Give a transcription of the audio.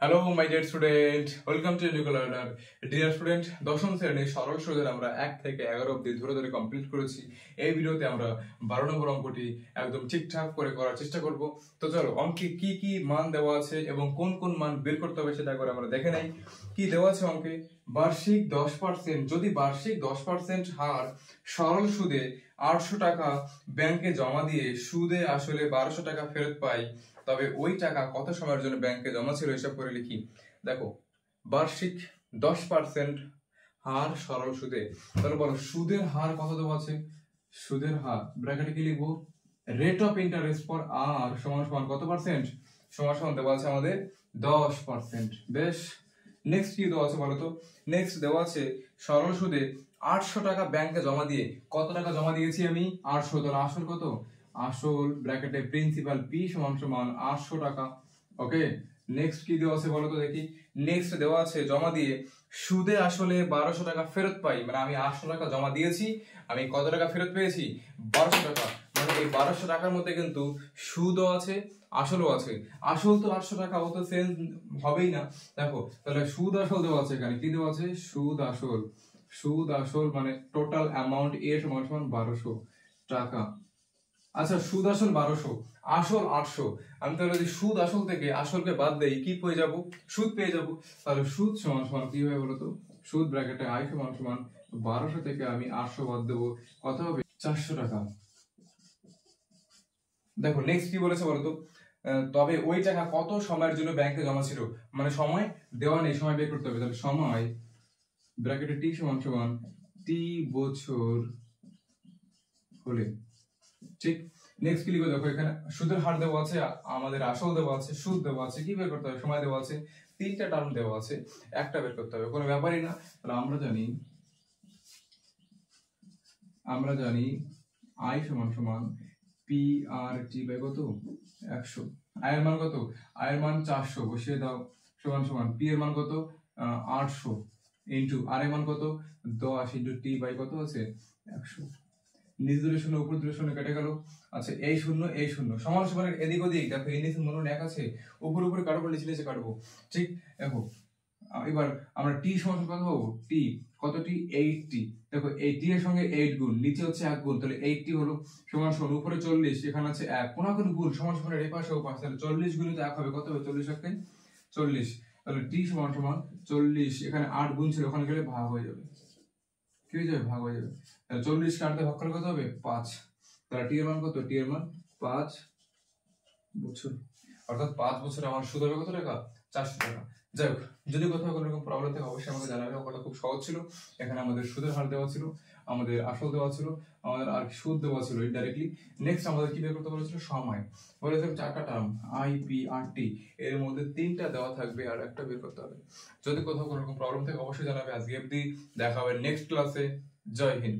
Hello my dear student, welcome to new learner. Dear student, দশম শ্রেণীর সরল সূত্র আমরা 1 থেকে 11 অবধি ধরে ধরে কমপ্লিট করেছি। এই ভিডিওতে আমরা 12 নম্বর অঙ্কটি একদম ঠিকঠাক করে করার চেষ্টা করব। তো চলো, অঙ্কে কি কি মান দেওয়া আছে এবং কোন কোন মান বের করতে হবে সেটা করে আমরা দেখে নেই। কি দেওয়া আছে অঙ্কে? বার্ষিক 10%, যদি বার্ষিক 10% হার সরল সুদে 800 টাকা ব্যাংকে জমা দিয়ে সুদে আসলে 1200 টাকা ফেরত পাই, তবে ওই টাকা কত সময়ের জন্য ব্যাংকে জমা ছিল হিসাব করে লিখি। দেখো, বার্ষিক 10% হার সরল সুদে, তাহলে বলো সুদের হার কত দেওয়া আছে? সুদের হার ব্র্যাকেটে কি লিখবো? রেট অফ ইন্টারেস্ট ফর আর সমান সমান কত পার্সেন্ট? সমান সমান দেওয়া আছে আমাদের 10%। বেশ, নেক্সট কি দেওয়া আছে বলো তো? নেক্সট দেওয়া আছে সরল সুদে 800 টাকা ব্যাংকে জমা দিয়ে, কত টাকা জমা দিয়েছি আমি? 800। তাহলে আসল কত? আসল ব্র্যাকেটে প্রিন্সিপাল পি সমান সমান 800 টাকা। ওকে, নেক্সট কি দেওয়া আছে বলো তো দেখি। নেক্সট দেওয়া আছে জমা দিয়ে সুদে আসলে 1200 টাকা ফেরত পাই, মানে আমি 800 টাকা জমা দিয়েছি, আমি কত টাকা ফেরত পেয়েছি? 1200 টাকা। মানে এই 1200 টাকার মধ্যে কিন্তু সুদও আছে আসলও আছে। আসল তো 800 টাকা, ও তো সেল হবেই না। দেখো, তাহলে সুদ আসল দেওয়া আছে, এখানে কি দেওয়া আছে? সুদ আসল। সুদ আসল মানে টোটাল অ্যামাউন্ট এ সমান সমান 1200 টাকা। আচ্ছা, সুদ আসল 1200, আসল 800। আমি তাহলে যদি সুদ আসল থেকে আসলকে বাদ দেই, কি পেয়ে যাব? সুদ পেয়ে যাব। তাহলে সুদ সমান সমান কি হবে বলতো? সুদ ব্র্যাকেটে আই সমান সমান 1200 থেকে আমি 800 বাদ দেবো, কত হবে? 400 টাকা। দেখো নেক্সট কি বলেছে বলতো? তবে ওই টাকা কত সময়ের জন্য ব্যাংকে জমা ছিল, মানে সময় দেওয়া নেই, সময় বের করতে হবে। তাহলে সময় ব্র্যাকেটে টি সমান সমান টি বছর হলে। ঠিক, নেক্সট কি লিখবো? দেখো এখানে সুদের হার দেওয়া আছে, আমাদের আসল দেওয়া আছে, সুদ দেওয়া আছে, কি বের করতে হবে? সময় দেওয়া আছে, তিনটা টার্ম দেওয়া আছে, একটা বের করতে হবে, কোনো ব্যাপারই না। তাহলে আমরা জানি আই সমান সমান পি আর টি বাই কত? 100। আয়ের মান কত? আয়ের মান 400 বসিয়ে দাও, সমান সমান পি এর মান কত? 800 ইন্টু আর এর মান কত? 10 ইন্টু টি বাই কত আছে? 100। নিচ দূরে শূন্য, উপর দূরে শূন্য কেটে গেল। আচ্ছা, এই শূন্য এই শূন্য সমান সমানের এদিক ওদিক, দেখো এই নিচে মনে এক আছে, উপর উপরে কাটবো, নিচে নিচে কাটবো। ঠিক, দেখো এবার আমরা টি সমান কত পাবো? টি কত? টি 80। দেখো এই টি এর সঙ্গে 8 গুণ, নিচে হচ্ছে 1 গুণ, তাহলে 80 হলো সমান সমান উপরে 40, এখানে আছে 1, কোন গুণ সমান সমানের এই পাশে ও পাশে, তাহলে 40 গুণিত 1 হবে, কত হবে? 40 একে 40। তাহলে টি সমান সমান 40, এখানে 8 গুণ ছিল, ওখানে গেলে ভাগ হয়ে যাবে। কি হয়ে যাবে? ভাগ হয়ে যাবে। তাহলে 40 কে 8 দিয়ে ভাগ করলে কত হবে? 5। তাহলে টি এর মান কত? টি এর মান 5 বছর। অর্থাৎ 5 বছরে আমার সুদ হবে কত টাকা? 400 টাকা। যাই হোক, যদি কোথাও কোনো রকম প্রবলেম থাকে অবশ্যই আমাকে জানাবে। অঙ্কটা খুব সহজ ছিল। এখানে আমাদের সুদের হার দেওয়া ছিল, আমাদের আসল দেওয়া ছিল, আমাদের আর সুদ দেওয়া ছিল ইনডাইরেক্টলি। নেক্সট আমাদের কি বের করতে বলেছিল? সময় বলেছিলাম, চারটা টার্ম আই পি আর টি, এর মধ্যে তিনটা দেওয়া থাকবে আর একটা বের করতে হবে। যদি কোথাও কোনো রকম প্রবলেম থাকে অবশ্যই জানাবে। আজকে অবধি, দেখা হবে নেক্সট ক্লাসে। জয় হিন্দ।